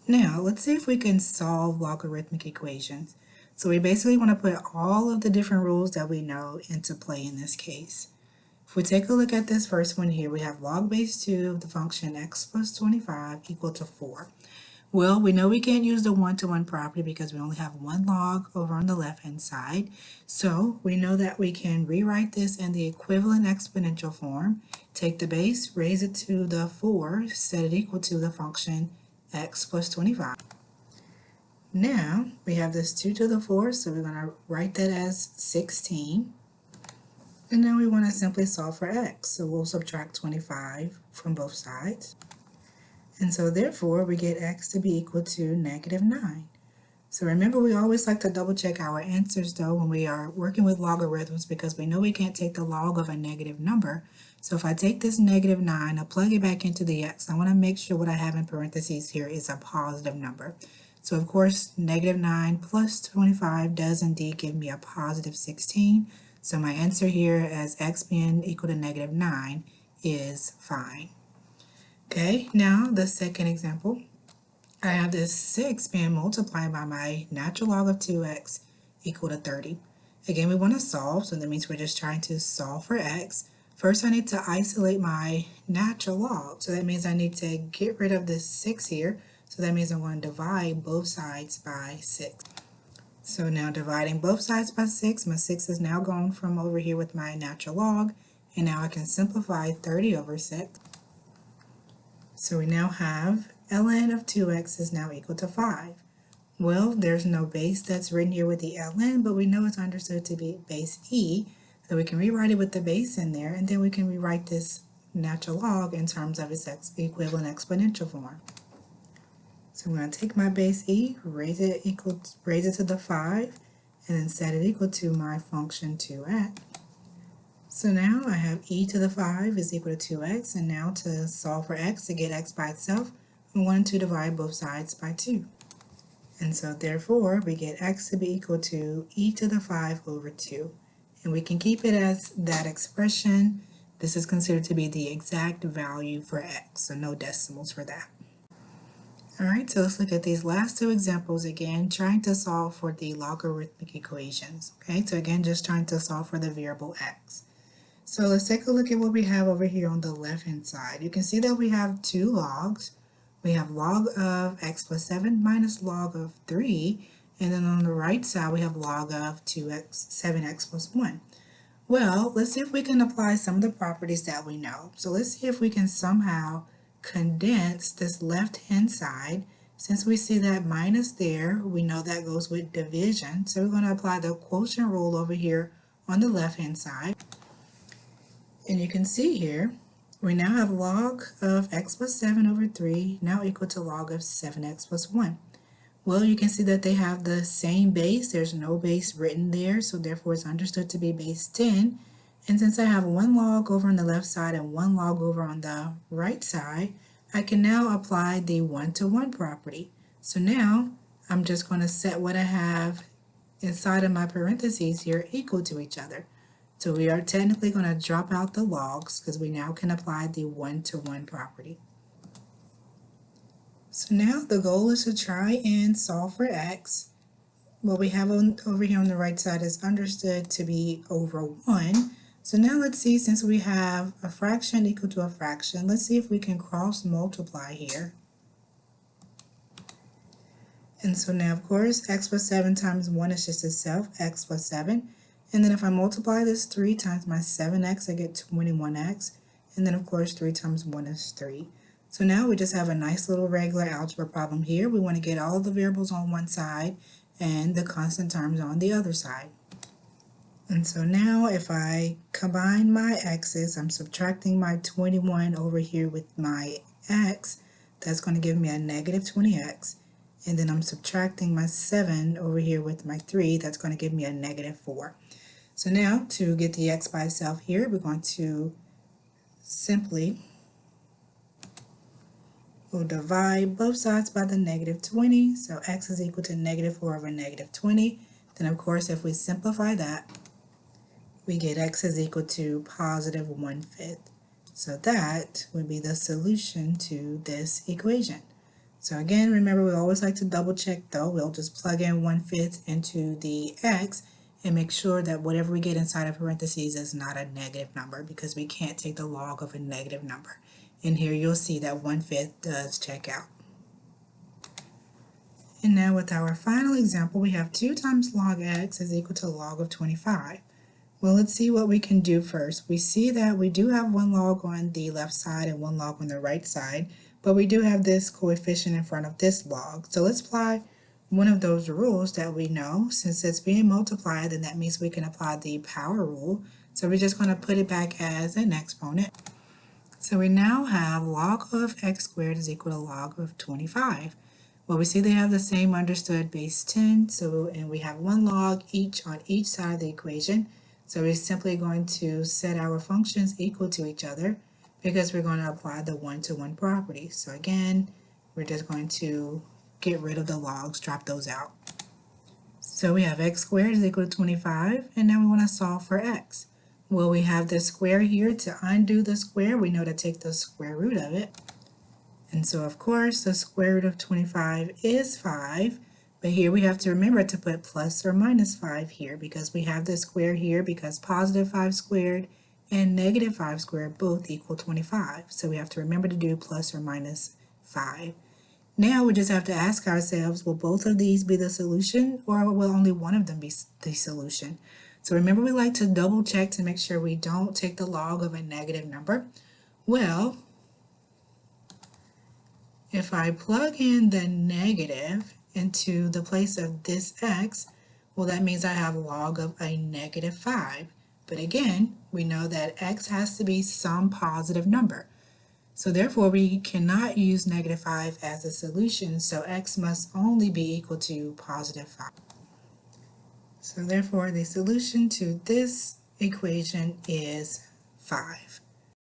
Now, let's see if we can solve logarithmic equations. So we basically want to put all of the different rules that we know into play in this case. If we take a look at this first one here, we have log base 2 of the function x plus 25 equal to 4. Well, we know we can't use the one-to-one property because we only have one log over on the left-hand side. So we know that we can rewrite this in the equivalent exponential form. Take the base, raise it to the 4, set it equal to the function x plus 25. Now we have this 2 to the 4, so we're going to write that as 16. And now we want to simply solve for x, so we'll subtract 25 from both sides. And so therefore we get x to be equal to -9. So remember, we always like to double check our answers though when we are working with logarithms, because we know we can't take the log of a negative number. So if I take this -9, I plug it back into the x, I want to make sure what I have in parentheses here is a positive number. So of course, -9 plus 25 does indeed give me a positive 16. So my answer here, as x being equal to -9, is fine. Okay, now the second example, I have this 6 being multiplied by my natural log of 2x equal to 30. Again, we want to solve, so that means we're just trying to solve for x. First, I need to isolate my natural log, so that means I need to get rid of this 6 here, so that means I'm going to divide both sides by 6. So now dividing both sides by 6, my 6 is now gone from over here with my natural log, and now I can simplify 30 over 6. So we now have ln of 2x is now equal to 5. Well, there's no base that's written here with the ln, but we know it's understood to be base e, so we can rewrite it with the base in there, and then we can rewrite this natural log in terms of its equivalent exponential form. So I'm going to take my base e, raise it to the 5, and then set it equal to my function 2x. So now I have e to the 5 is equal to 2x, and now to solve for x, to get x by itself, I'm going to divide both sides by 2. And so therefore, we get x to be equal to e to the 5 over 2. And we can keep it as that expression. This is considered to be the exact value for x, so no decimals for that. Alright, so let's look at these last two examples again, trying to solve for the logarithmic equations. Okay, so again, just trying to solve for the variable x. So let's take a look at what we have over here on the left-hand side. You can see that we have two logs. We have log of x plus 7 minus log of 3, and then on the right side we have log of 7x plus 1. Well, let's see if we can apply some of the properties that we know. So let's see if we can somehow condense this left-hand side. Since we see that minus there, we know that goes with division. So we're going to apply the quotient rule over here on the left-hand side. And you can see here, we now have log of x plus 7 over 3 now equal to log of 7x plus 1. Well, you can see that they have the same base. There's no base written there, so therefore it's understood to be base 10. And since I have one log over on the left side and one log over on the right side, I can now apply the one-to-one property. So now I'm just going to set what I have inside of my parentheses here equal to each other. So we are technically going to drop out the logs because we now can apply the one-to-one property. So now the goal is to try and solve for x. What we have over here on the right side is understood to be over 1. So now let's see, since we have a fraction equal to a fraction, let's see if we can cross multiply here. And so now, of course, x plus 7 times 1 is just itself, x plus 7. And then if I multiply this 3 times my 7x, I get 21x. And then, of course, 3 times 1 is 3. So now we just have a nice little regular algebra problem here. We want to get all the variables on one side and the constant terms on the other side. And so now if I combine my x's, I'm subtracting my 21 over here with my x. That's going to give me a negative 20x. And then I'm subtracting my 7 over here with my 3. That's going to give me a negative 4. So now to get the x by itself here, we're going to simply we'll divide both sides by the negative 20. So x is equal to negative 4 over negative 20. Then of course if we simplify that, we get x is equal to positive 1/5. So that would be the solution to this equation. So again, remember we always like to double check though. We'll just plug in 1/5 into the x and make sure that whatever we get inside of parentheses is not a negative number, because we can't take the log of a negative number. And here you'll see that 1/5 does check out. And now with our final example, we have 2 times log x is equal to log of 25. Well, let's see what we can do first. We see that we do have 1 log on the left side and 1 log on the right side, but we do have this coefficient in front of this log. So let's apply one of those rules that we know. Since it's being multiplied, then that means we can apply the power rule. So we're just going to put it back as an exponent. So we now have log of x squared is equal to log of 25. Well, we see they have the same understood base 10, and we have 1 log each on each side of the equation. So we're simply going to set our functions equal to each other because we're going to apply the one-to-one property. So again, we're just going to get rid of the logs, drop those out. So we have x squared is equal to 25, and now we want to solve for x. Well, we have the square here. To undo the square, we know to take the square root of it. And so, of course, the square root of 25 is 5. But here we have to remember to put plus or minus 5 here, because we have the square here, because positive 5 squared and negative 5 squared both equal 25. So we have to remember to do plus or minus 5. Now we just have to ask ourselves, will both of these be the solution, or will only one of them be the solution? So remember, we like to double check to make sure we don't take the log of a negative number. Well, if I plug in the negative into the place of this x, well, that means I have log of a negative 5. But again, we know that x has to be some positive number. So therefore, we cannot use negative 5 as a solution, so x must only be equal to positive 5. So therefore, the solution to this equation is 5.